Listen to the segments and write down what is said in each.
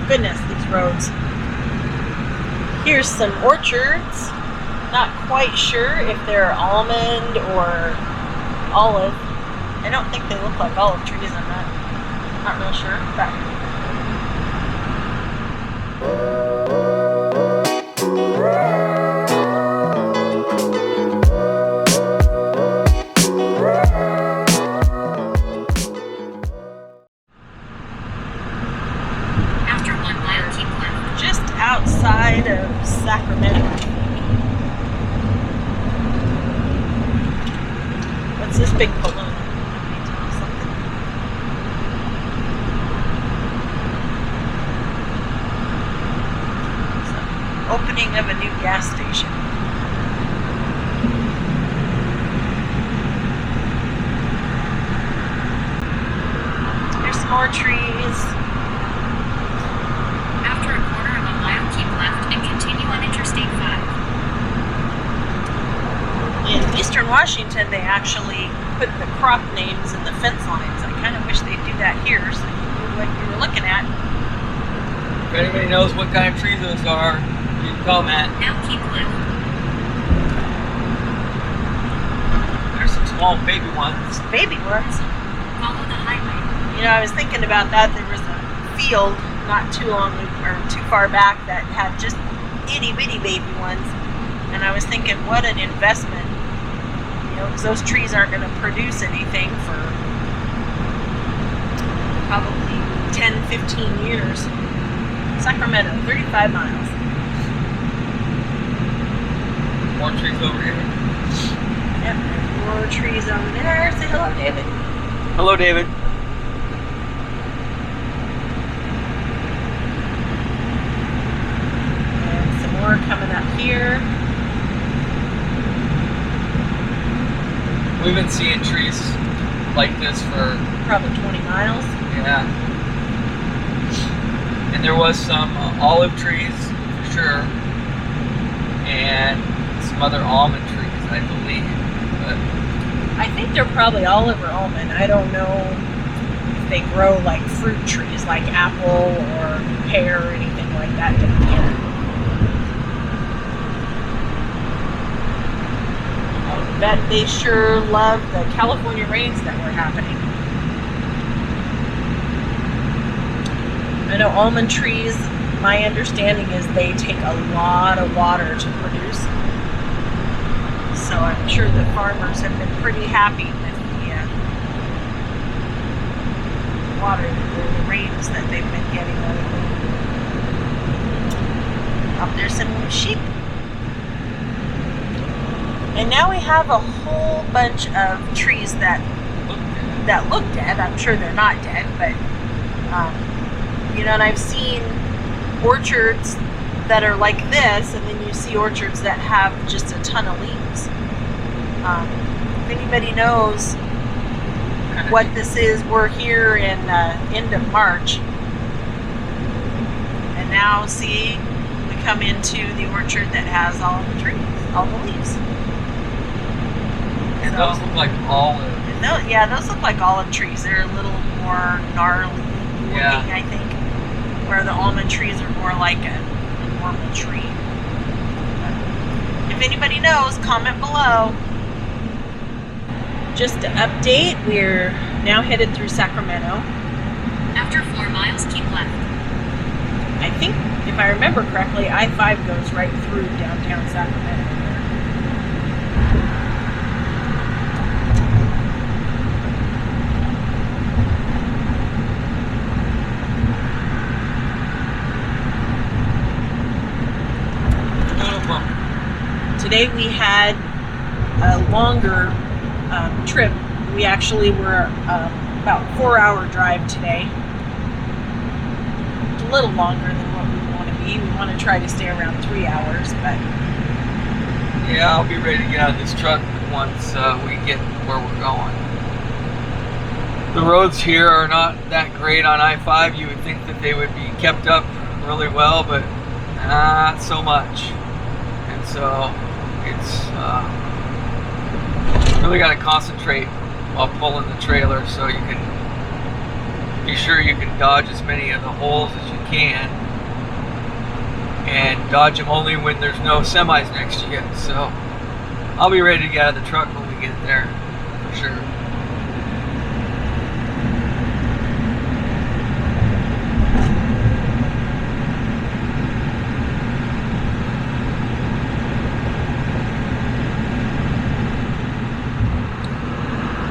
goodness, these roads. Here's some orchards. Not quite sure if they're almond or olive. I don't think they look like olive trees. I'm not real sure, but after 1 mile, keep left. Just outside of Sacramento. What's this big balloon? Can you tell me something? So, opening of a new gas station. There's some more trees. After a quarter of a mile, keep left and continue on Interstate 5. In Eastern Washington, they actually put the crop names in the fence lines. I kind of wish they'd do that here so you knew what you were looking at. If anybody knows what kind of trees those are, you can comment. Now keep left. There's some small baby ones. Baby ones. Follow the highway. You know, I was thinking about that. There was a field not too long or too far back that had just itty bitty baby ones. And I was thinking, what an investment. You know, because those trees aren't going to produce anything for probably 10, 15 years. Sacramento, 35 miles. More trees over here. Yep, there's more trees over there. Say hello, David. Hello, David. And some more coming up here. We've been seeing trees like this for Probably 20 miles. yeah. And there was some olive trees for sure, and some other almond trees, I believe. But I think they're probably olive or almond. I don't know if they grow like fruit trees, like apple or pear or anything like that down here. I bet they sure love the California rains that were happening. I know almond trees, my understanding is they take a lot of water to produce. So I'm sure the farmers have been pretty happy with the water, the rains that they've been getting lately. Up there's some sheep. And now we have a whole bunch of trees that look dead. I'm sure they're not dead, but you know, and I've seen orchards that are like this, and then you see orchards that have just a ton of leaves. If anybody knows what this is, we're here in end of March, and now see, we come into the orchard that has all the trees, all the leaves. and those look like olive. And those look like olive trees. They're a little more gnarly looking, Yeah. I think, where the almond trees are more like a normal tree. If anybody knows, comment below. Just to update, we're now headed through Sacramento. After 4 miles, keep left. I think, if I remember correctly, I-5 goes right through downtown Sacramento. Today we had a longer trip. We actually were about 4-hour drive today. A little longer than what we want to be. We want to try to stay around 3 hours, but Yeah, I'll be ready to get out of this truck once we get where we're going. The roads here are not that great on I-5. You would think that they would be kept up really well, but not so much. And so it's really got to concentrate while pulling the trailer so you can be sure you can dodge as many of the holes as you can, and dodge them only when there's no semis next to you. So I'll be ready to get out of the truck when we get there, for sure.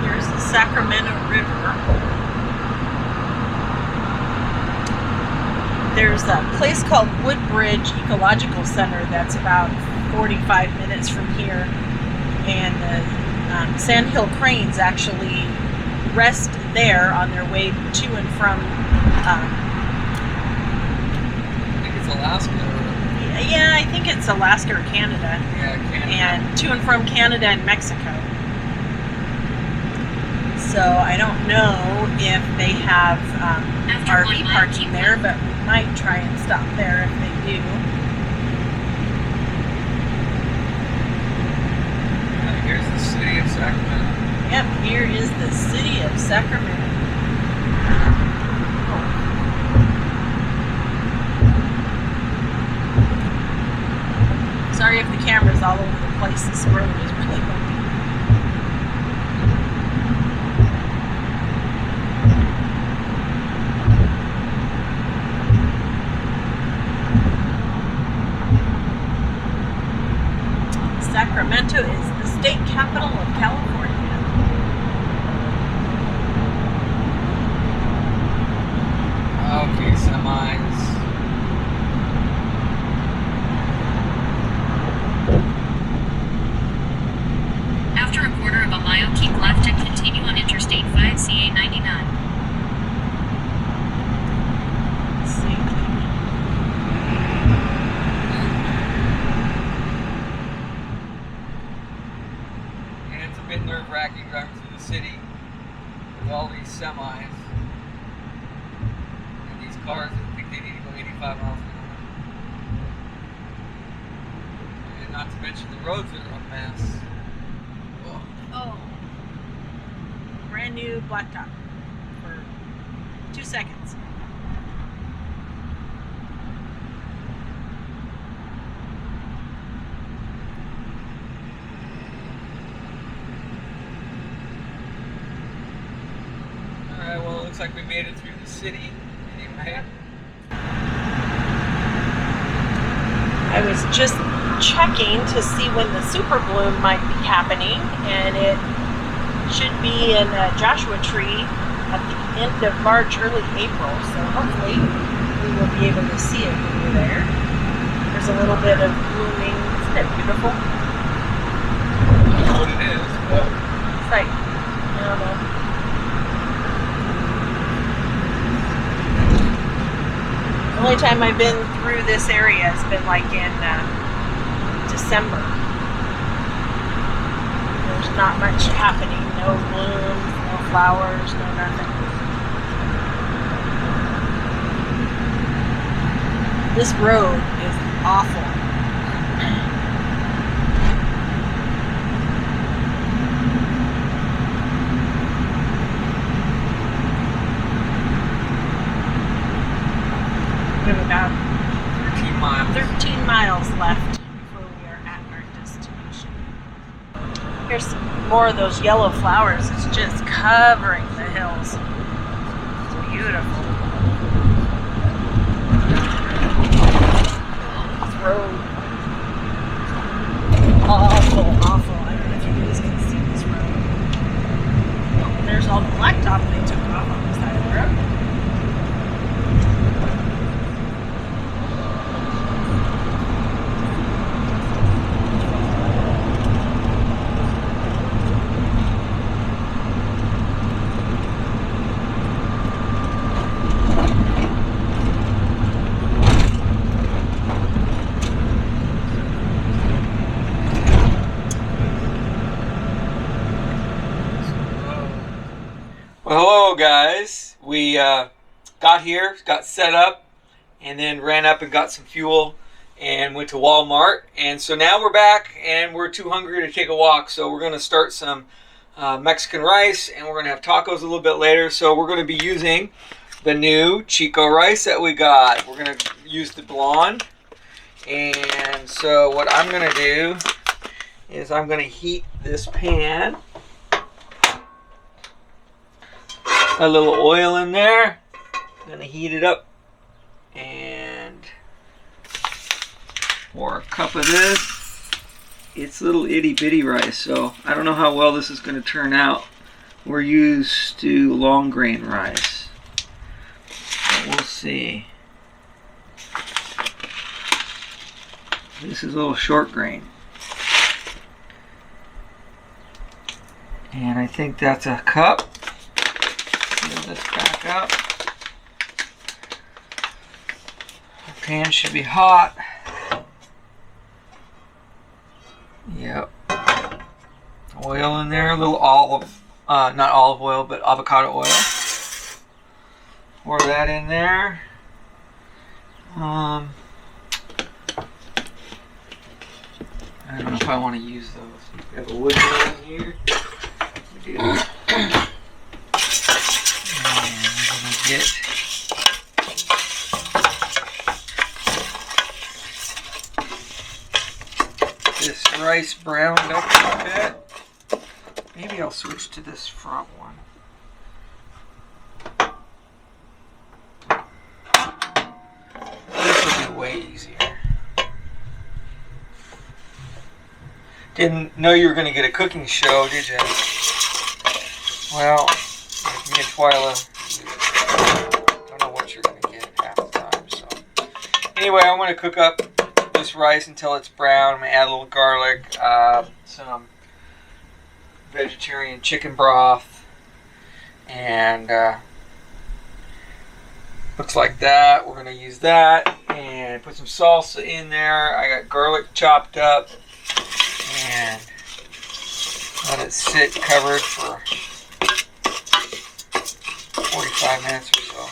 Here's the Sacramento River. There's a place called Woodbridge Ecological Center that's about 45 minutes from here, and the sandhill cranes actually rest there on their way to and from. I think it's Alaska. Yeah, I think it's Alaska or Canada. Yeah, Canada. And to and from Canada and Mexico. So I don't know if they have After 1 RV mile, parking keep there, left. but we might try and stop there if they do. Here's the city of Sacramento. Yep, here is the city of Sacramento. Sorry if the camera's all over the place. This road is really bumpy. Sacramento is the state capital of California. Okay, semis. After a quarter of a mile, keep left and continue on Interstate 5 CA 99. Let's see. And it's a bit nerve-wracking driving through the city with all these semis and these cars that think they need to go 85 miles an hour. And not to mention the roads that are a mess. Whoa. Oh. Brand new blacktop for 2 seconds. Alright, well, it looks like we made it through the city anyway. I was just checking to see when the super bloom might be happening, and it should be in Joshua Tree at the end of March, early April. So hopefully we will be able to see it when we're there. There's a little bit of blooming. Isn't it beautiful? I don't know what it is, but It's like, I don't know. The only time I've been through this area has been like in December. There's not much happening. No blooms, no flowers, no nothing. This road is awful. We have about 13 miles. 13 miles left before we are at our destination. Here's some more of those yellow flowers. It's just covering the hills. It's beautiful. This road. Awful, awful. I don't know if you guys can see this road. Oh, and there's all the blacktop they took off on the side of the road. Well, hello guys. We got here, got set up, and then ran up and got some fuel and went to Walmart. And so now we're back and we're too hungry to take a walk. So we're going to start some Mexican rice, and we're going to have tacos a little bit later. So we're going to be using the new Chico rice that we got. We're gonna use the blonde. And so what I'm gonna do is I'm gonna heat this pan. A little oil in there. I'm gonna heat it up and pour a cup of this. It's little itty bitty rice, so I don't know how well this is gonna turn out. We're used to long grain rice. But we'll see. This is a little short grain. And I think that's a cup. Move this back up. The pan should be hot. Yep. Oil in there, a little olive, not olive oil, but avocado oil. Pour that in there. I don't know if I want to use those. We have a wood one here. We do. And we're going to get this rice browned up a bit. Maybe I'll switch to this front one. This will be way easier. Didn't know you were going to get a cooking show, did you? Well, me and Twyla, don't know what you're going to get half the time. So, anyway, I'm going to cook up this rice until it's brown. I'm going to add a little garlic, some vegetarian chicken broth, and looks like that. We're going to use that and put some salsa in there. I got garlic chopped up. And let it sit covered for 45 minutes or so.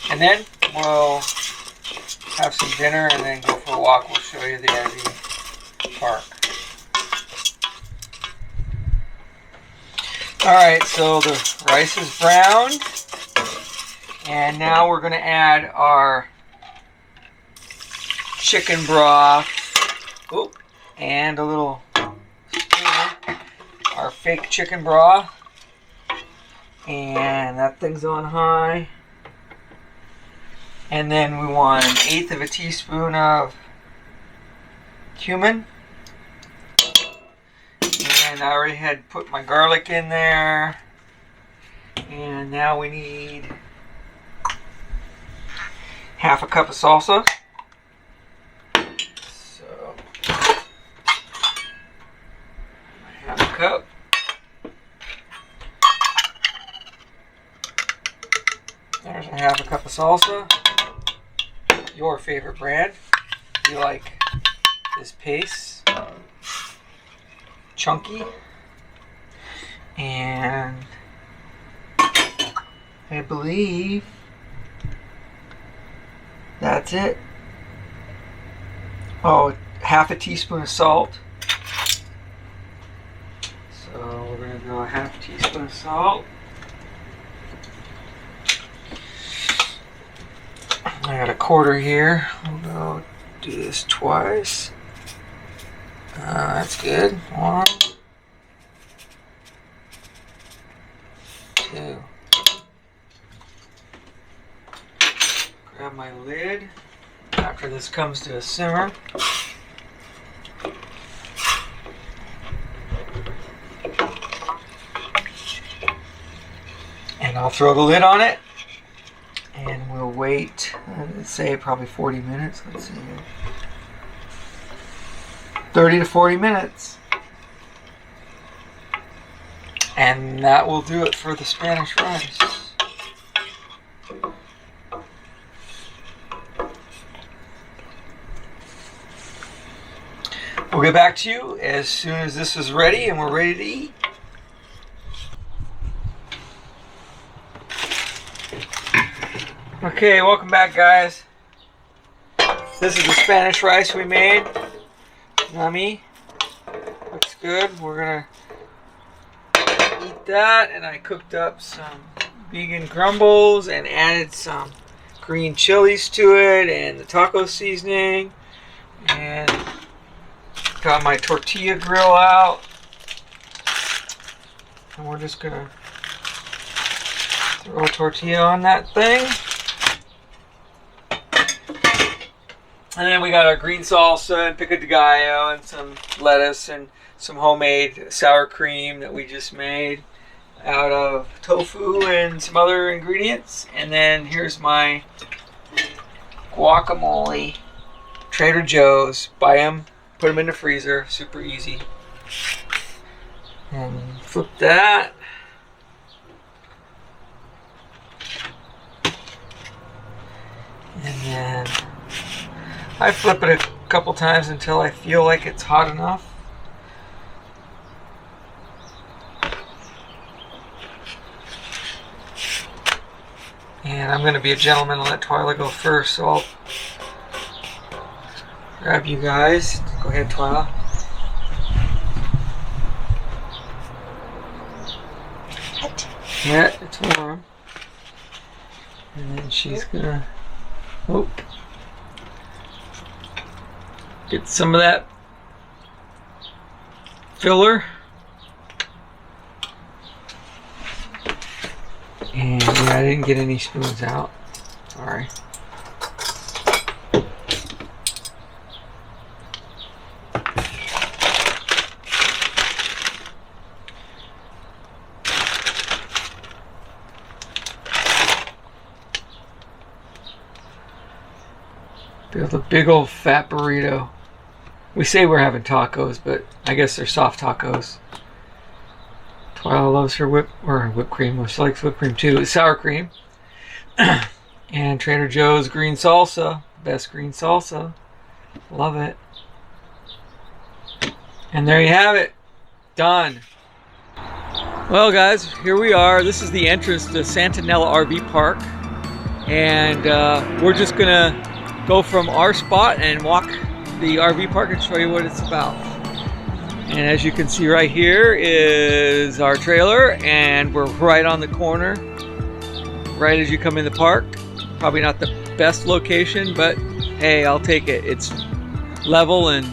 And then we'll have some dinner and then go for a walk. We'll show you the RV park. Alright, so the rice is browned. And now we're going to add our chicken broth. Oh. And a little our fake chicken broth, and that thing's on high. And then we want 1/8 of a teaspoon of cumin, and I already had put my garlic in there. And now we need 1/2 cup of salsa. Cup. There's 1/2 cup of salsa. Your favorite brand. If you like this paste, chunky, and I believe that's it. Oh, 1/2 teaspoon of salt. So we're going to go 1/2 teaspoon of salt. I got a quarter here. I'll go do this twice. That's good. 1, 2. Grab my lid after this comes to a simmer. And I'll throw the lid on it, and we'll wait, let's say probably 40 minutes. Let's see here. 30 to 40 minutes. And that will do it for the Spanish rice. We'll get back to you as soon as this is ready and we're ready to eat. Okay, welcome back, guys. This is the Spanish rice we made. Yummy. Looks good. We're gonna eat that, and I cooked up some vegan crumbles and added some green chilies to it and the taco seasoning. And got my tortilla grill out. And we're just gonna throw a tortilla on that thing. And then we got our green salsa and pico de gallo and some lettuce and some homemade sour cream that we just made out of tofu and some other ingredients. And then here's my guacamole. Trader Joe's. Buy them, put them in the freezer. Super easy. And flip that. And then I flip it a couple times until I feel like it's hot enough. And I'm going to be a gentleman and let Twyla go first, so I'll grab you guys. Go ahead, Twyla. Yeah, it's warm. And then she's gonna get some of that filler. And yeah, I didn't get any spoons out. Sorry. Build a big old fat burrito. We say we're having tacos, but I guess they're soft tacos. Twyla loves her whipped cream. Well, she likes whipped cream too. It's sour cream. And Trader Joe's green salsa. Best green salsa. Love it. And there you have it. Done. Well guys, here we are. This is the entrance to Santa Nella RV Park. And we're just gonna go from our spot and walk the RV park and show you what it's about. And as you can see right here is our trailer, and we're right on the corner, right as you come in the park. Probably not the best location, but hey, I'll take it. It's level and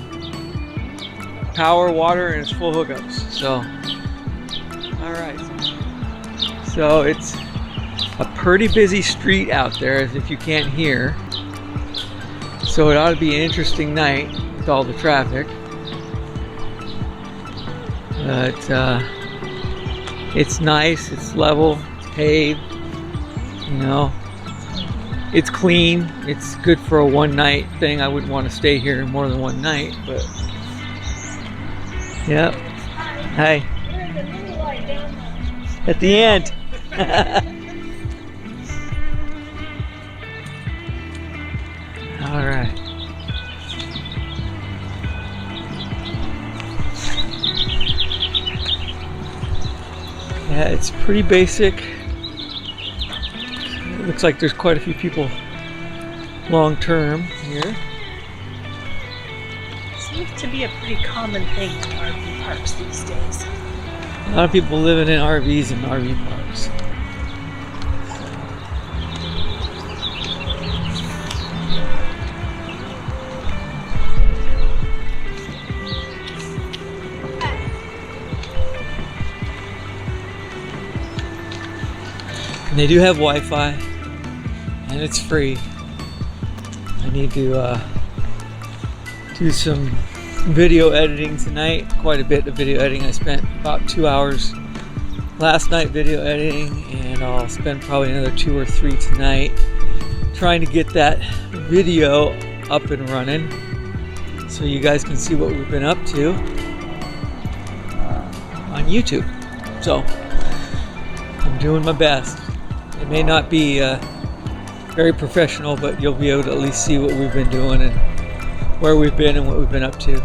power, water, and it's full hookups. So, all right. So it's a pretty busy street out there, as if you can't hear. So it ought to be an interesting night with all the traffic. But it's nice, it's level, it's paved, you know, it's clean, it's good for a one night thing. I wouldn't want to stay here more than one night, but yep. Hi. At the end. All right. Yeah, it's pretty basic. It looks like there's quite a few people long term here. Seems to be a pretty common thing in RV parks these days. A lot of people living in RVs and RV parks. And they do have Wi-Fi, and it's free. I need to do some video editing tonight. Quite a bit of video editing. I spent about 2 hours last night video editing, and I'll spend probably another 2 or 3 tonight trying to get that video up and running so you guys can see what we've been up to on YouTube. So I'm doing my best. It may not be very professional, but you'll be able to at least see what we've been doing and where we've been and what we've been up to. So,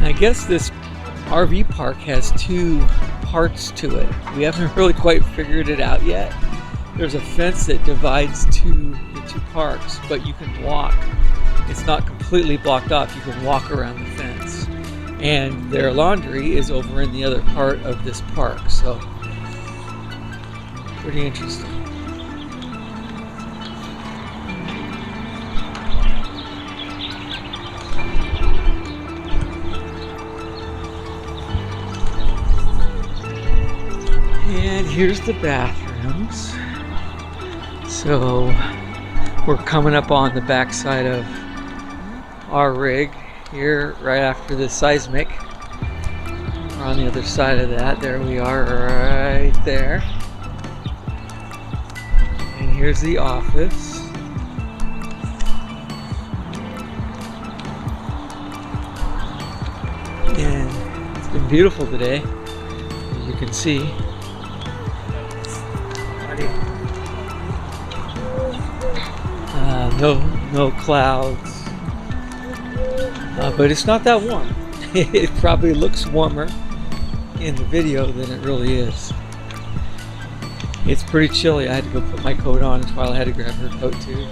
I guess this RV park has 2 parts to it. We haven't really quite figured it out yet. There's a fence that divides the two parks, but you can walk. It's not completely blocked off. You can walk around the fence. and their laundry is over in the other part of this park. So pretty interesting. And here's the bathrooms. So we're coming up on the backside of our rig here right after the seismic. We're on the other side of that. There we are right there. And here's the office. And it's been beautiful today, as you can see. No clouds, but it's not that warm. It probably looks warmer in the video than it really is. It's pretty chilly. I had to go put my coat on, and Twyla had to grab her coat too.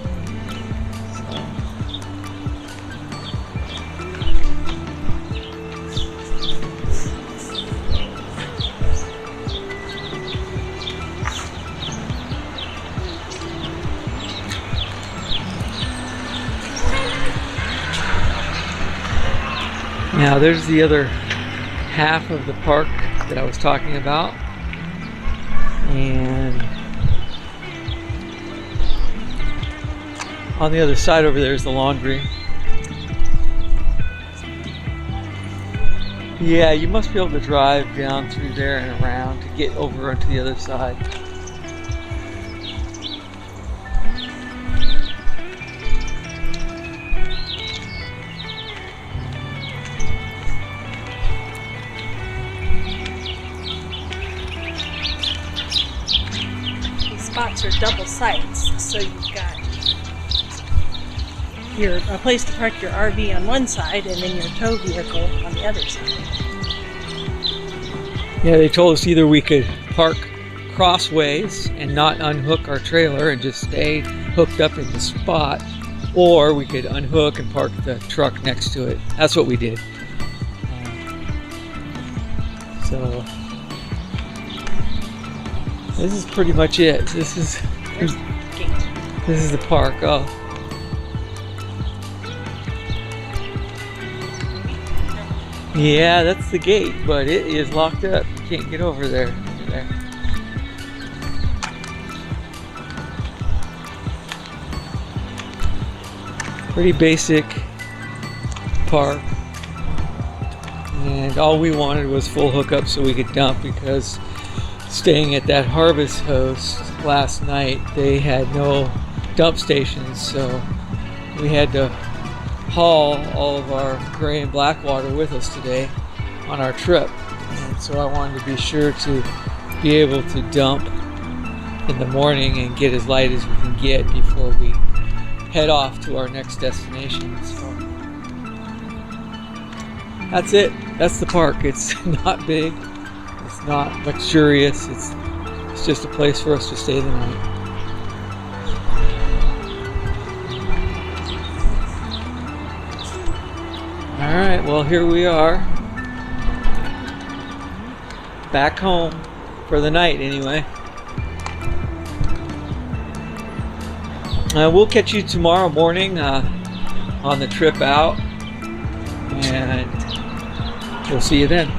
Now there's the other half of the park that I was talking about, and on the other side over there is the laundry. Yeah, you must be able to drive down through there and around to get over onto the other side. Spots are double sites, so you've got a place to park your RV on one side and then your tow vehicle on the other side. Yeah, they told us either we could park crossways and not unhook our trailer and just stay hooked up in the spot, or we could unhook and park the truck next to it. That's what we did. So this is pretty much it. This is the park. Oh. Yeah, that's the gate, but it is locked up. You can't get over there. Pretty basic park. And all we wanted was full hookup so we could dump, because staying at that Harvest Host last night, they had no dump stations, so we had to haul all of our gray and black water with us today on our trip. And so I wanted to be sure to be able to dump in the morning and get as light as we can get before we head off to our next destination. So that's it. That's the park. It's not big. It's not luxurious. It's just a place for us to stay the night. Alright, well here we are. Back home for the night anyway. We'll catch you tomorrow morning on the trip out, and we'll see you then.